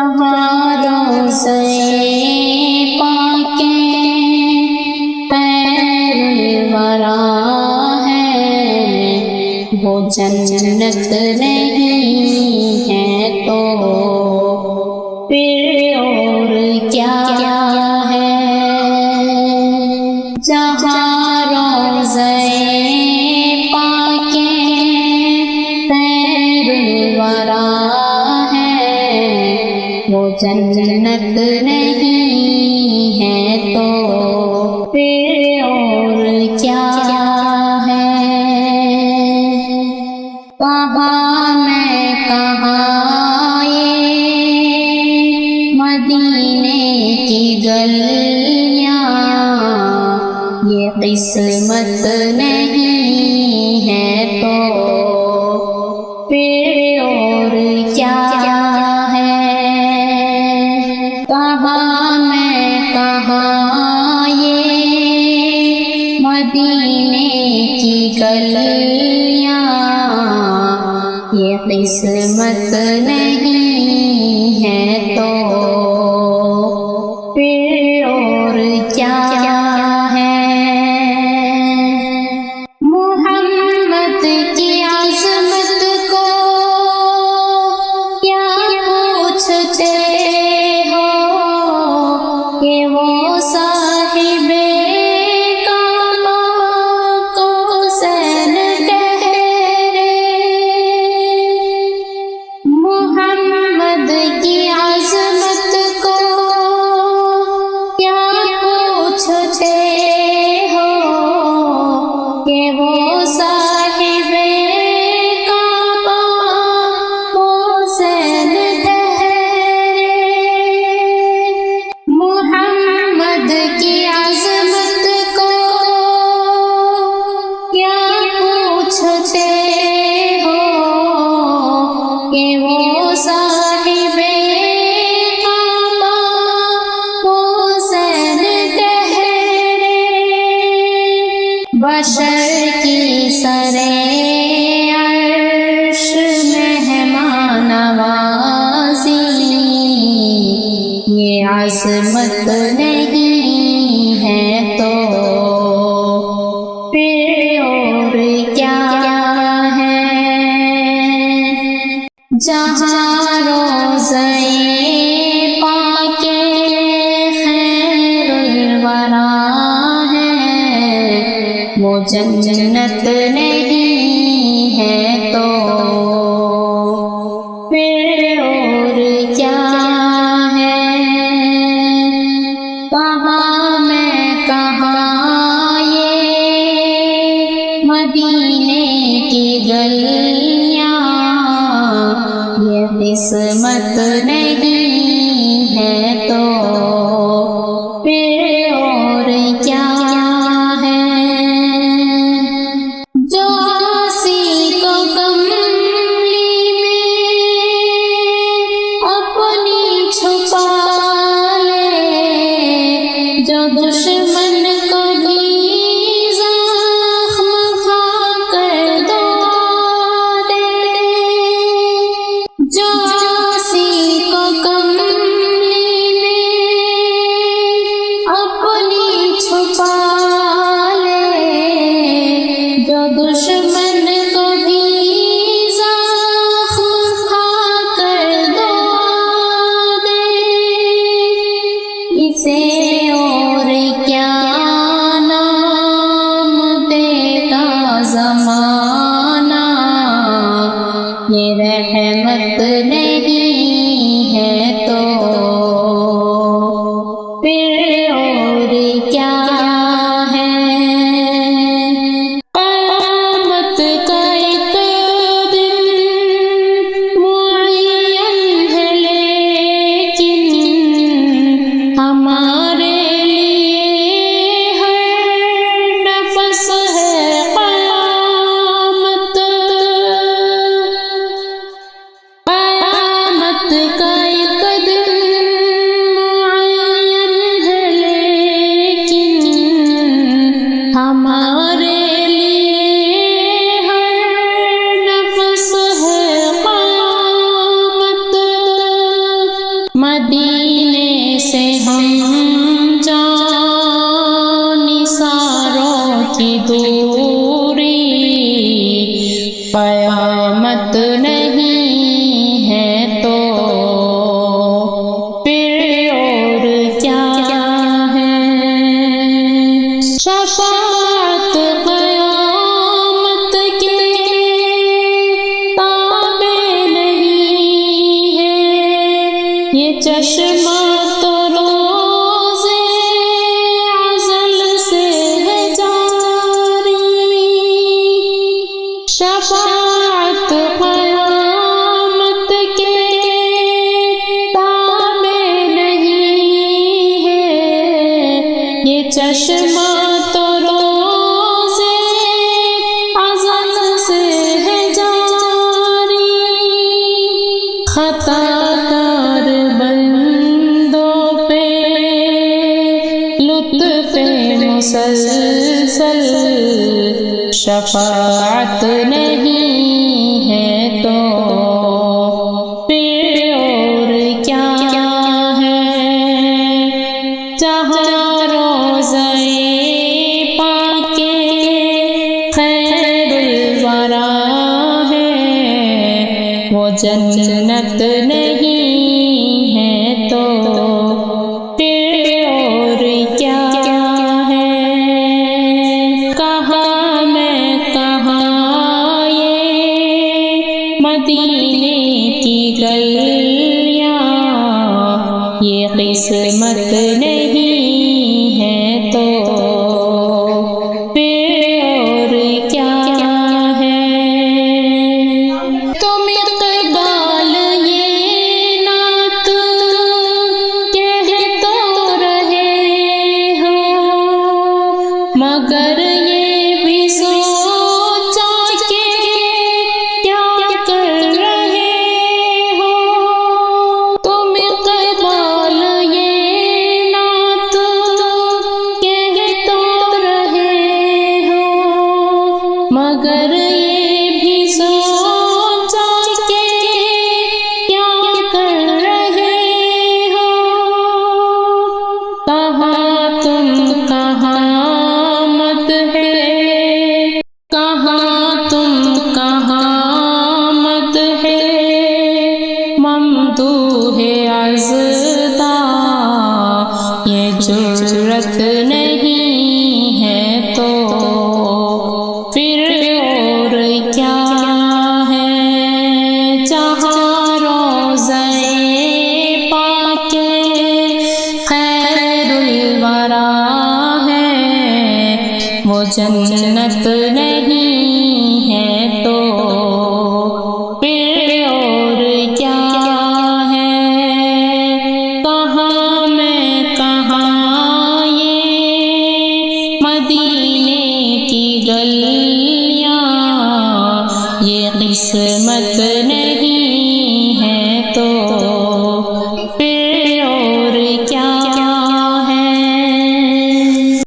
جہاں روضہ پاک خیر الورا ہے، وہ جنت نہیں ہے تو پھر اور کیا ہے؟ جہاں روضہ پاک خیر الورا وہ جنت نہیں ہے تو پھر اور کیا ہے؟ کہاں میں کہاں یہ مدینے کی گلیاں، یہ قسمت نہیں ہے تو پھر اور کیا ہے؟ کہاں میں کہاں یہ مدینے کی گلیاں، یہ قسمت نہیں ہے تو پھر اور کیا ہے؟ محمد کی عظمت کو کیا پوچھتے کہ وہ صاحب کعبہ کو حسین ٹھہرے؟ محمد کی عظمت کو کیا پوچھتے ہو کہ وہ صاحب کعبہ کو حسین ٹھہرے؟ محمد کی عظمت کو کیا پوچھتے ہو کہ وہ صاحب کعبہ کو حسین ٹھہرے؟ بشر کی سرے عرش مہمان نوازی، یہ عظمت نہیں ہے تو پھر اور کیا ہے؟ جہاں روضہ پاک خیر الورا ہے، وہ جنت نہیں ہے تو پھر اور کیا ہے؟ کہاں میں کہاں یہ مدینے کی گلیاں، یہ قسمت نہیں ہے تو پھر اور کیا ہے؟ جو اسی کو کملی میں اپنی چھپا لے، جو دشمن کو بھی زخم کھا کر دعا دے، جو اسی کو کملی مدینے سے ہم جانثاروں کی دوری، قیامت نہیں ہے تو پھر اور کیا ہے؟ شفاعت قیامت کے تابع نہیں ہے، یہ چشمہ تو روزے ازل سے ہے جاری۔ شفاعت قیامت کے تابع نہیں ہے، یہ چشمہ تو روزے ازل سے ہے جاری۔ خطا کار بندوں پہ لطف مسلسل، شفاعت نہیں ہے تو پھر اور کیا ہے؟ جہاں روضہ پاک خیر الورا ہے، وہ جنت نہیں ہے تو پھر اور کیا ہے؟ کہاں میں کہاں یہ مدینے کی گلیاں، یہ قسمت نہیں ہے تو پھر اور کیا ہے؟ تم اقبال یہ نعت کہہ تو رہے ہو، مگر یہ بھی سوچا کہ کیا کر رہے ہو؟ تم اقبال یہ نعت کہہ تو رہے ہو، مگر یہ بھی سوچا کہ کیا کر رہے ہو؟ کہاں تم کہاں مت ہے، کہاں تم کہاں مت ہے، ممدوح عزداں یہ جرت نہیں ہے تو پھر اور کیا ہے؟ جہاں روضہ پاک خیر الورا ہے، وہ جنت نہیں ہے تو پھر اور کیا ہے؟ کہاں میں کہاں یہ مدینے کی گلیاں، یہ قسمت نہیں ہے تو